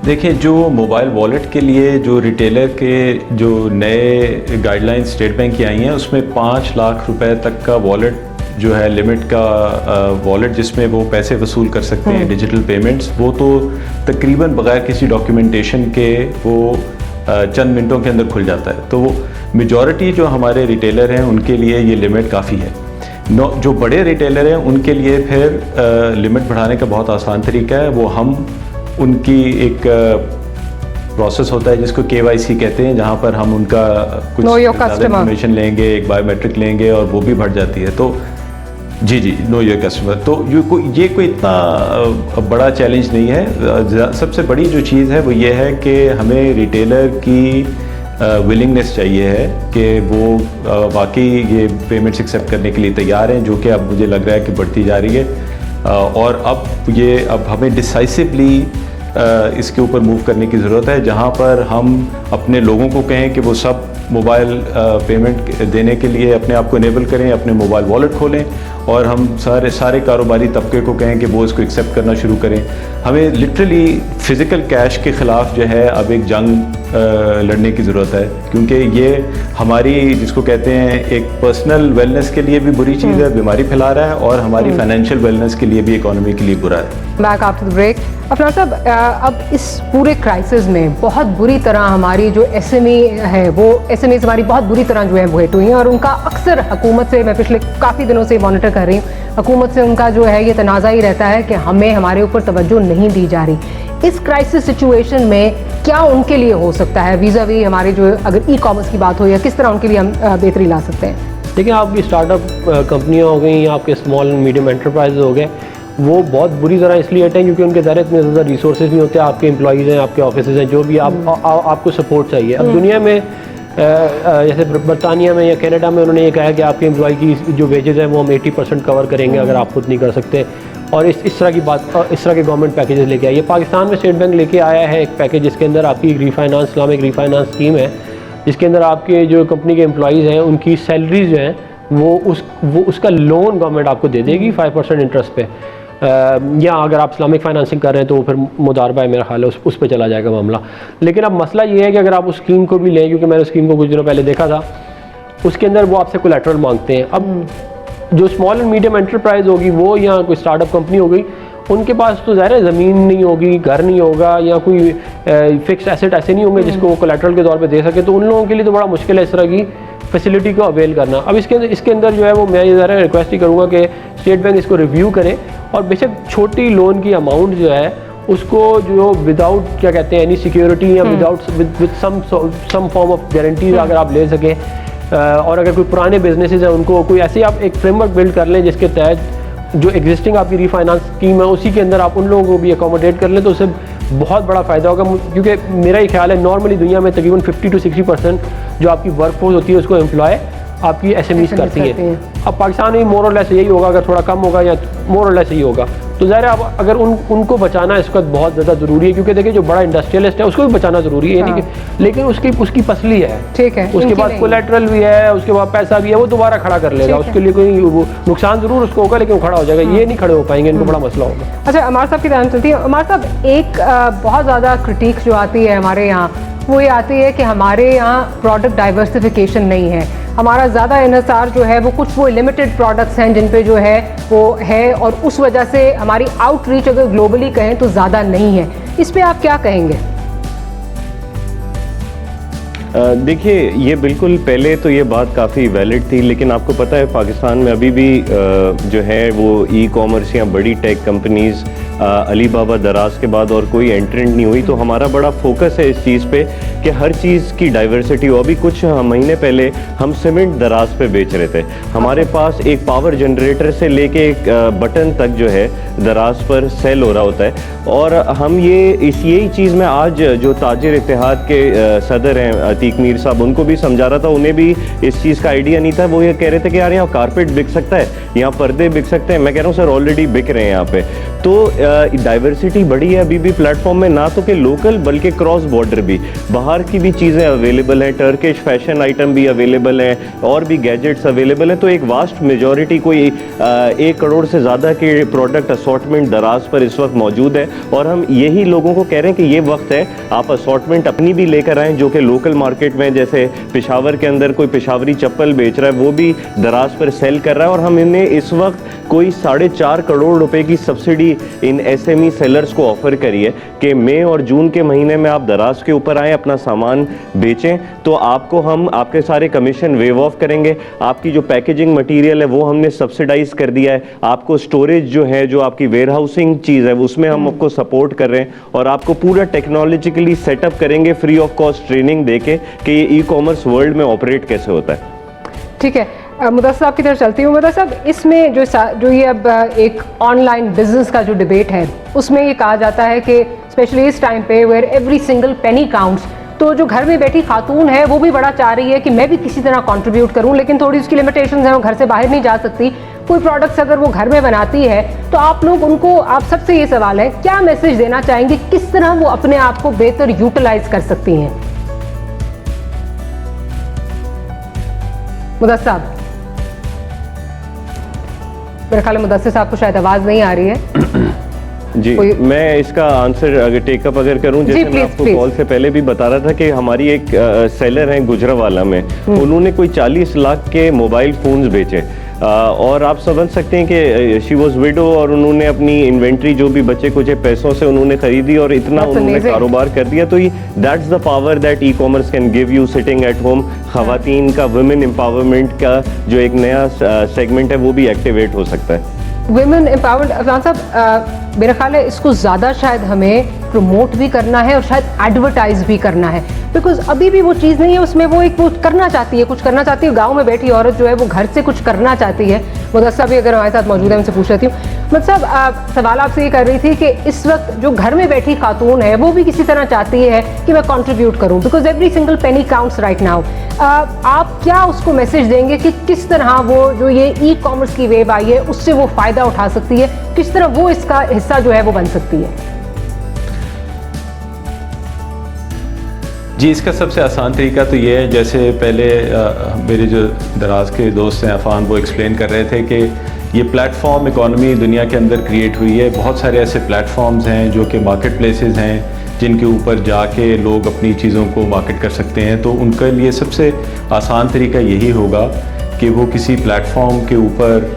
देखिए, जो मोबाइल वॉलेट के लिए जो रिटेलर के जो नए गाइडलाइंस स्टेट बैंक की आई हैं उसमें 5 लाख रुपए तक का वॉलेट जो है लिमिट का वॉलेट जिसमें वो पैसे वसूल कर सकते हैं डिजिटल पेमेंट्स, वो तो तकरीबन बगैर किसी डॉक्यूमेंटेशन के वो चंद मिनटों के अंदर खुल जाता है। तो वो मेजॉरिटी जो हमारे रिटेलर हैं उनके लिए ये लिमिट काफ़ी है। जो बड़े रिटेलर हैं उनके लिए फिर लिमिट बढ़ाने का बहुत आसान तरीका है। वो हम उनकी एक प्रोसेस होता है जिसको KYC कहते हैं, जहाँ पर हम उनका कुछ इन्फॉर्मेशन लेंगे, एक बायोमेट्रिक लेंगे और वो भी बढ़ जाती है। तो जी, नो योर कस्टमर। तो ये कोई इतना बड़ा चैलेंज नहीं है। सबसे बड़ी जो चीज़ है वो ये है कि हमें रिटेलर की विलिंगनेस चाहिए है कि वो वाकई ये पेमेंट्स एक्सेप्ट करने के लिए तैयार हैं, जो कि अब मुझे लग रहा है कि बढ़ती जा रही है। और अब हमें डिसाइसिवली इसके ऊपर मूव करने की ज़रूरत है, जहाँ पर हम अपने लोगों को कहें कि वो सब मोबाइल पेमेंट देने के लिए अपने आप को इनेबल करें, अपने मोबाइल वॉलेट खोलें, और हम सारे कारोबारी तबके को कहें कि वो इसको एक्सेप्ट करना शुरू करें। हमें लिटरली फ़िज़िकल कैश के ख़िलाफ़ जो है अब एक जंग लड़ने की ज़रूरत है, क्योंकि ये हमारी जिसको कहते हैं एक पर्सनल वेलनेस के लिए भी बुरी चीज़ है, बीमारी फैला रहा है, और हमारी फाइनेंशियल वेलनेस के लिए भी, इकोनॉमी के लिए बुरा है।
Back after the break. Afnan साहब, अब इस पूरे क्राइसिस में बहुत बुरी तरह हमारी जो SME है, वो SMEs हमारी बहुत बुरी तरह जो है वो हिट हुई हैं, और उनका अक्सर हुकूमत से, मैं पिछले काफ़ी दिनों से मॉनिटर कर रही हूँ, हुकूमत से उनका जो है ये तनाज़ा ही रहता है कि हमें हमारे ऊपर तवज्जो नहीं दी जा रही। इस क्राइसिस सिचुएशन में क्या उनके लिए हो सकता है वीज़ा वी हमारे जो, अगर ई-कॉमर्स की बात हो, या किस तरह उनके लिए हम बेहतरी ला सकते हैं?
देखिए, आपकी स्टार्टअप कंपनियाँ हो गई या आपके स्मॉल एंड मीडियम एंटरप्राइज हो गए, वो बहुत बुरी तरह इसलिए हटे हैं क्योंकि उनके ज़रा इतने ज़्यादा रिसोर्सेज नहीं होते। आपके एम्प्लॉइज़ हैं, आपके ऑफिसेज हैं, जो भी आपको सपोर्ट चाहिए। अब दुनिया में जैसे बरतानिया में या कनाडा में उन्होंने ये कहा है कि आपके एम्प्लॉय की जो वेजेस हैं वो हम 80% कवर करेंगे अगर आप खुद नहीं कर सकते, और इस तरह की बात, इस तरह के गवर्नमेंट पैकेजेस लेके आई है। पाकिस्तान में स्टेट बैंक लेके आया है एक पैकेज जिसके अंदर आपकी रीफाइनेंस, इस्लामिक रीफाइनेंस स्कीम है, जिसके अंदर आपके जो कंपनी के एम्प्लॉइज़ हैं उनकी सैलरीज जो हैं वो उसका लोन गवर्नमेंट आपको दे देगी 5% इंटरेस्ट पे। या अगर आप इस्लामिक फाइनेंसिंग कर रहे हैं तो फिर मुदारबा है, मेरा ख्याल है उस पर चला जाएगा मामला। लेकिन अब मसला ये है कि अगर आप उस स्कीम को भी लें, क्योंकि मैंने उस स्कीम को कुछ दिनों पहले देखा था, उसके अंदर वो आपसे कोलैटरल मांगते हैं। अब जो स्मॉल एंड मीडियम एंटरप्राइज होगी वो, या कोई स्टार्टअप कंपनी हो गई, उनके पास तो ज़ाहिर है ज़मीन नहीं होगी, घर नहीं होगा, या कोई फिक्स एसेट ऐसे नहीं होंगे जिसको वो कोलैटरल के तौर पे दे सके, तो उन लोगों के लिए तो बड़ा मुश्किल है इस तरह की फैसिलिटी को अवेल करना। अब इसके अंदर जो है वो मैं ये ज़रा रिक्वेस्ट ही करूँगा कि स्टेट बैंक इसको रिव्यू करे, और बेशक छोटी लोन की अमाउंट जो है उसको जो विदाउट क्या कहते हैं एनी सिक्योरिटी या without with some form of guarantees अगर आप ले सकें, और अगर कोई पुराने बिजनेसेस हैं उनको कोई ऐसे आप एक फ्रेमवर्क बिल्ड कर लें जिसके तहत जो एग्जिस्टिंग आपकी रीफाइनेंस स्कीम है उसी के अंदर आप उन लोगों को भी अकोमोडेट कर लें, तो उससे बहुत बड़ा फ़ायदा होगा। क्योंकि मेरा ही ख्याल है नॉर्मली दुनिया में तकरीबन 50 to 60% जो आपकी वर्कफोर्स होती है उसको एम्प्लॉय आपकी SMEs करती हैं। अब पाकिस्तान में मोर और लेस यही होगा, अगर थोड़ा कम होगा या मोर और लेस यही होगा, तो ज़ाहिर है अब अगर उनको बचाना इस वक्त बहुत ज़्यादा ज़रूरी है, क्योंकि देखिए जो बड़ा इंडस्ट्रियलिस्ट है उसको भी बचाना ज़रूरी है, नहीं कि लेकिन उसकी फसली है,
ठीक है,
उसके बाद कोलैटरल भी है, उसके बाद पैसा भी है, वो दोबारा खड़ा कर लेगा, उसके लिए कोई नुकसान ज़रूर उसको होगा लेकिन वो खड़ा हो जाएगा। ये नहीं खड़े हो पाएंगे, इनको बड़ा मसला होगा।
अच्छा, अमार साहब की तरफ चलती है। अमार साहब, एक बहुत ज़्यादा क्रिटिक जो आती है हमारे यहाँ, वो ये आती है कि हमारे यहाँ प्रोडक्ट डाइवर्सिफिकेशन नहीं है। हमारा ज़्यादा इन्हिसार जो है वो कुछ वो लिमिटेड प्रोडक्ट्स हैं जिन पे जो है वो है, और उस वजह से हमारी आउटरीच अगर ग्लोबली कहें तो ज़्यादा नहीं है। इस पे आप क्या कहेंगे?
देखिए, ये बिल्कुल पहले तो ये बात काफ़ी वैलिड थी, लेकिन आपको पता है पाकिस्तान में अभी भी जो है वो ई-कॉमर्स या बड़ी टेक कंपनीज़ अली बाबा दराज के बाद और कोई एंट्रेंट नहीं हुई, तो हमारा बड़ा फोकस है इस चीज़ पे कि हर चीज़ की डाइवर्सिटी हो। अभी कुछ महीने पहले हम सीमेंट दराज पे बेच रहे थे, हमारे पास एक पावर जनरेटर से लेके एक बटन तक जो है दराज पर सेल हो रहा होता है। और हम यही चीज़ में आज जो ताजिर इत्तेहाद के सदर हैं अतीक मीर साहब, उनको भी समझा रहा था, उन्हें भी इस चीज़ का आइडिया नहीं था। वो ये कह रहे थे कि यार यहाँ कारपेट बिक सकता है, यहाँ पर्दे बिक सकते हैं। मैं कह रहा हूँ सर ऑलरेडी बिक रहे हैं यहाँ पे। तो डाइवर्सिटी बढ़ी है अभी भी प्लेटफॉर्म में, ना तो कि लोकल बल्कि क्रॉस बॉर्डर भी, बाहर की भी चीज़ें अवेलेबल हैं, टर्किश फैशन आइटम भी अवेलेबल हैं और भी गैजेट्स अवेलेबल हैं। तो एक वास्ट मेजॉरिटी, कोई 1 करोड़ से ज़्यादा के प्रोडक्ट असॉर्टमेंट दराज पर इस वक्त मौजूद है। और हम यही लोगों को कह रहे हैं कि ये वक्त है आप असॉर्टमेंट अपनी भी लेकर आएँ, जो कि लोकल मार्केट में जैसे पेशावर के अंदर कोई पेशावरी चप्पल बेच रहा है वो भी दराज पर सेल कर रहा है। और हम इन्हें इस वक्त कोई 4.5 करोड़ रुपए की सब्सिडी इन SME सेलर्स को ऑफर करी है कि मई और जून के महीने में आप दराज के ऊपर आएँ, अपना सामान बेचें, तो आपको हम आपके सारे कमीशन वेव ऑफ करेंगे। आपकी जो पैकेजिंग मटेरियल है वो हमने सब्सिडाइज कर दिया है। आपको स्टोरेज जो है, जो आपकी वेयर हाउसिंग चीज़ है, उसमें हम आपको सपोर्ट कर रहे हैं और आपको पूरा टेक्नोलॉजिकली सेटअप करेंगे फ्री ऑफ कॉस्ट ट्रेनिंग देके कि ये ई-कॉमर्स वर्ल्ड में ऑपरेट कैसे होता है।
ठीक है, मुदस्सिर साहब की तरफ चलती हूँ। मुदस्सिर साहब, इसमें जो ये अब एक ऑनलाइन बिजनेस का जो डिबेट है, उसमें ये कहा जाता है कि स्पेशली इस टाइम पे where every single penny counts, तो जो घर में बैठी खातून है वो भी बड़ा चाह रही है कि मैं भी किसी तरह कंट्रीब्यूट करूं, लेकिन थोड़ी उसकी लिमिटेशंस हैं, वो घर से बाहर नहीं जा सकती। कोई प्रोडक्ट्स अगर वो घर में बनाती है तो आप लोग उनको, आप सबसे ये सवाल है, क्या मैसेज देना चाहेंगे, किस तरह वो अपने आप को बेहतर यूटिलाइज कर सकती हैं? मुदस्सिर साहब, मेरे ख्याल में मुदस्सिर साहब को शायद आवाज़ नहीं आ रही है।
जी, मैं इसका आंसर अगर टेकअप अगर करूं, जैसे मैं आपको कॉल से पहले भी बता रहा था कि हमारी एक सेलर हैं गुजरावाला में, उन्होंने कोई 40 लाख के मोबाइल फ़ोन्स बेचे। और आप समझ सकते हैं कि शी वॉज विडो और उन्होंने अपनी इन्वेंट्री जो भी बचे कुछ पैसों से उन्होंने खरीदी और इतना उन्होंने कारोबार कर दिया। तो ये that's the power that ecommerce can give you sitting at home. खवातीन का वुमेन एम्पावरमेंट का जो एक नया सेगमेंट है वो भी एक्टिवेट हो सकता है।
वुमेन एम्पावरमेंट, अफजान साहब, मेरा ख्याल है इसको ज़्यादा शायद हमें प्रमोट भी करना है और शायद एडवर्टाइज भी करना है, बिकॉज अभी भी वो चीज़ नहीं है उसमें। वो करना चाहती है, कुछ करना चाहती है। गांव में बैठी औरत जो है वो घर से कुछ करना चाहती है। मुदस्सिर भी अगर हमारे साथ मौजूद है, उनसे पूछ लेती हूँ। मतलब सवाल आपसे ये कर रही थी कि इस वक्त जो घर में बैठी खातून है वो भी किसी तरह चाहती है कि मैं कंट्रीब्यूट करूँ, because every single penny counts right now. आप क्या उसको मैसेज देंगे कि किस तरह वो जो ये ई-कॉमर्स की वेव आई है उससे वो फ़ायदा उठा सकती है, किस तरह वो इसका हिस्सा जो है वो बन सकती है?
जी, इसका सबसे आसान तरीका तो ये है, जैसे पहले मेरे जो दराज के दोस्त हैं अफान, वो एक्सप्लेन कर रहे थे कि ये प्लेटफॉर्म इकॉनमी दुनिया के अंदर क्रिएट हुई है। बहुत सारे ऐसे प्लेटफॉर्म्स हैं जो कि मार्केट प्लेसेस हैं जिनके ऊपर जाके लोग अपनी चीज़ों को मार्केट कर सकते हैं। तो उनके लिए सबसे आसान तरीका यही होगा कि वो किसी प्लेटफॉर्म के ऊपर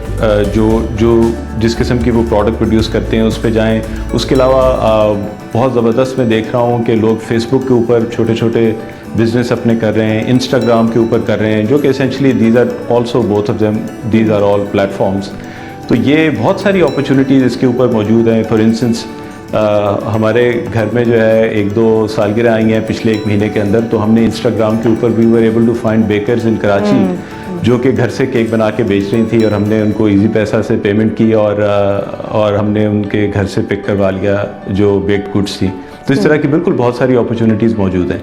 जिस किस्म की वो प्रोडक्ट प्रोड्यूस करते हैं उस पे जाएं। उसके अलावा बहुत ज़बरदस्त मैं देख रहा हूँ कि लोग फेसबुक के ऊपर छोटे छोटे बिज़नेस अपने कर रहे हैं, इंस्टाग्राम के ऊपर कर रहे हैं, जो कि essentially these are also both of them these are all platforms. तो ये बहुत सारी अपॉर्चुनिटीज़ इसके ऊपर मौजूद हैं। फॉर इंस्टेंस हमारे घर में जो है 1-2 सालगिरह आई हैं पिछले 1 महीने के अंदर, तो हमने इंस्टाग्राम के ऊपर we were able to find bakers in Karachi जो कि घर से केक बना के बेच रही थी और हमने उनको इजी पैसा से पेमेंट की और हमने उनके घर से पिक करवा लिया जो बेक्ड गुड्स थी। तो इस तरह की बिल्कुल बहुत सारी अपॉर्चुनिटीज़ मौजूद हैं।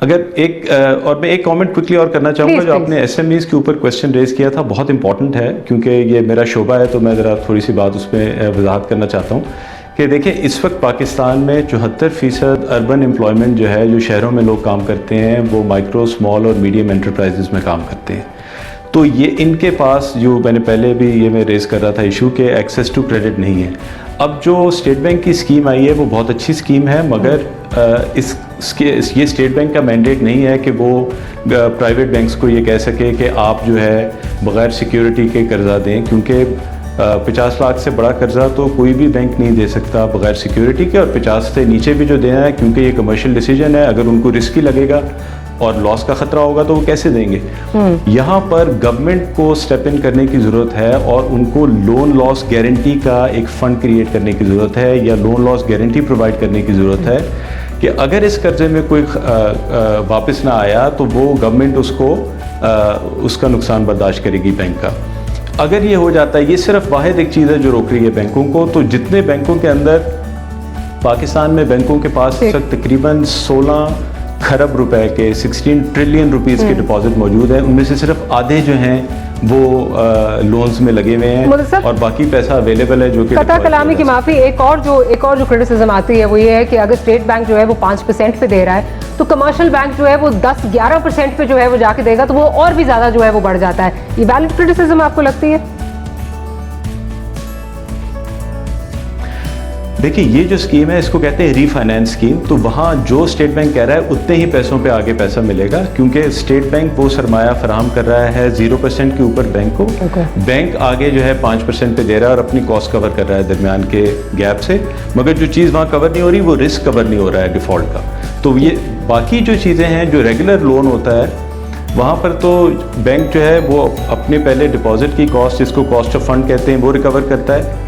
अगर और मैं एक कमेंट क्विकली और करना चाहूँगा, जो आपने SMEs के ऊपर क्वेश्चन रेज किया था, बहुत इंपॉर्टेंट है क्योंकि ये मेरा शोबा है, तो मैं ज़रा थोड़ी सी बात उसमें वजाहत करना चाहता हूँ कि देखिए इस वक्त पाकिस्तान में 74% अर्बन एम्प्लॉयमेंट जो है, जो शहरों में लोग काम करते हैं, वो माइक्रो, स्मॉल और मीडियम एंटरप्राइजेस में काम करते हैं। तो ये इनके पास, जो मैंने पहले भी ये मैं रेज़ कर रहा था इशू, के एक्सेस टू क्रेडिट नहीं है। अब जो स्टेट बैंक की स्कीम आई है वो बहुत अच्छी स्कीम है, मगर ये स्टेट बैंक का मैंडेट नहीं है कि वो प्राइवेट बैंक्स को ये कह सके कि आप जो है बग़ैर सिक्योरिटी के कर्जा दें, क्योंकि 50 लाख से बड़ा कर्जा तो कोई भी बैंक नहीं दे सकता बगैर सिक्योरिटी के, और 50 से नीचे भी जो देना है, क्योंकि ये कमर्शियल डिसीजन है, अगर उनको रिस्की लगेगा और लॉस का खतरा होगा तो वो कैसे देंगे। यहाँ पर गवर्नमेंट को स्टेप इन करने की ज़रूरत है और उनको लोन लॉस गारंटी का एक फ़ंड क्रिएट करने की ज़रूरत है, या लोन लॉस गारंटी प्रोवाइड करने की ज़रूरत है कि अगर इस कर्जे में कोई वापस ना आया तो वो गवर्नमेंट उसका नुकसान बर्दाश्त करेगी बैंक का। अगर ये हो जाता है, ये सिर्फ वाहिद एक चीज़ है जो रोक रही है बैंकों को, तो जितने बैंकों के अंदर पाकिस्तान में बैंकों के पास इस वक्त तकरीबन 16 खरब रुपए के 16 ट्रिलियन रुपीस के डिपॉजिट मौजूद हैं, उनमें से सिर्फ आधे जो हैं वो लोन्स में लगे हुए हैं और बाकी पैसा अवेलेबल है जो कि
कता कलामी की माफ़ी। एक और जो क्रिटिसिज्म आती है वो ये है कि अगर स्टेट बैंक जो है वो 5% पे दे रहा है तो कमर्शियल बैंक जो है वो 10-11% पे जो है वो जाके देगा, तो वो और भी ज़्यादा जो है वो बढ़ जाता है। ये वैलिड क्रिटिसिज्म आपको लगती है?
देखिए, ये जो स्कीम है इसको कहते हैं रीफाइनेंस स्कीम। तो वहाँ जो स्टेट बैंक कह रहा है उतने ही पैसों पे आगे पैसा मिलेगा, क्योंकि स्टेट बैंक वो सरमाया फराहम कर रहा है 0% के ऊपर बैंक को। बैंक आगे जो है 5% पे दे रहा है और अपनी कॉस्ट कवर कर रहा है दरमियान के गैप से, मगर जो चीज़ वहाँ कवर नहीं हो रही वो रिस्क कवर नहीं हो रहा है डिफ़ॉल्ट का। तो ये बाकी जो चीज़ें हैं, जो रेगुलर लोन होता है वहाँ पर तो बैंक जो है वो अपने पहले डिपॉजिट की कॉस्ट, जिसको कॉस्ट ऑफ फंड कहते हैं, वो रिकवर करता है।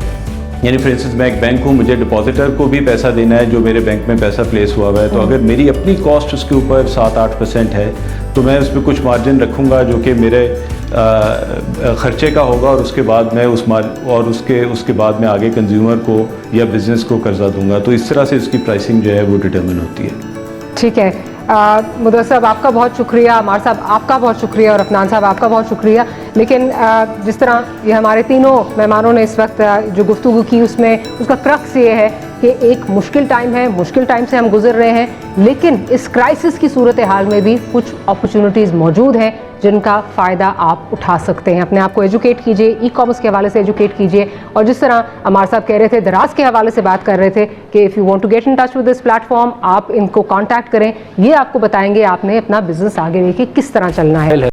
यानी फॉर इंस्टेंस मैं एक बैंक हूँ, मुझे डिपॉजिटर को भी पैसा देना है जो मेरे बैंक में पैसा प्लेस हुआ है, तो अगर मेरी अपनी कॉस्ट उसके ऊपर 7-8% है तो मैं उस पर कुछ मार्जिन रखूँगा जो कि मेरे ख़र्चे का होगा, और उसके बाद मैं उसके बाद मैं आगे कंज्यूमर को या बिज़नेस को कर्जा दूंगा। तो इस तरह से उसकी प्राइसिंग जो है वो डिटर्मिन होती है।
ठीक है, मुदस्सिर साहब आपका बहुत शुक्रिया, अमार साहब आपका बहुत शुक्रिया और अफनान साहब आपका बहुत शुक्रिया। लेकिन जिस तरह ये हमारे तीनों मेहमानों ने इस वक्त जो गुफ्तगू की उसमें उसका क्रक्स ये है कि एक मुश्किल टाइम है, मुश्किल टाइम से हम गुजर रहे हैं, लेकिन इस क्राइसिस की सूरत हाल में भी कुछ अपॉर्चुनिटीज़ मौजूद हैं जिनका फ़ायदा आप उठा सकते हैं। अपने आप को एजुकेट कीजिए, ई कॉमर्स के हवाले से एजुकेट कीजिए, और जिस तरह अमार साहब कह रहे थे, दराज के हवाले से बात कर रहे थे कि if you want to get in touch with this platform, आप इनको कांटेक्ट करें, ये आपको बताएंगे आपने अपना बिजनेस आगे लेके किस तरह चलना है।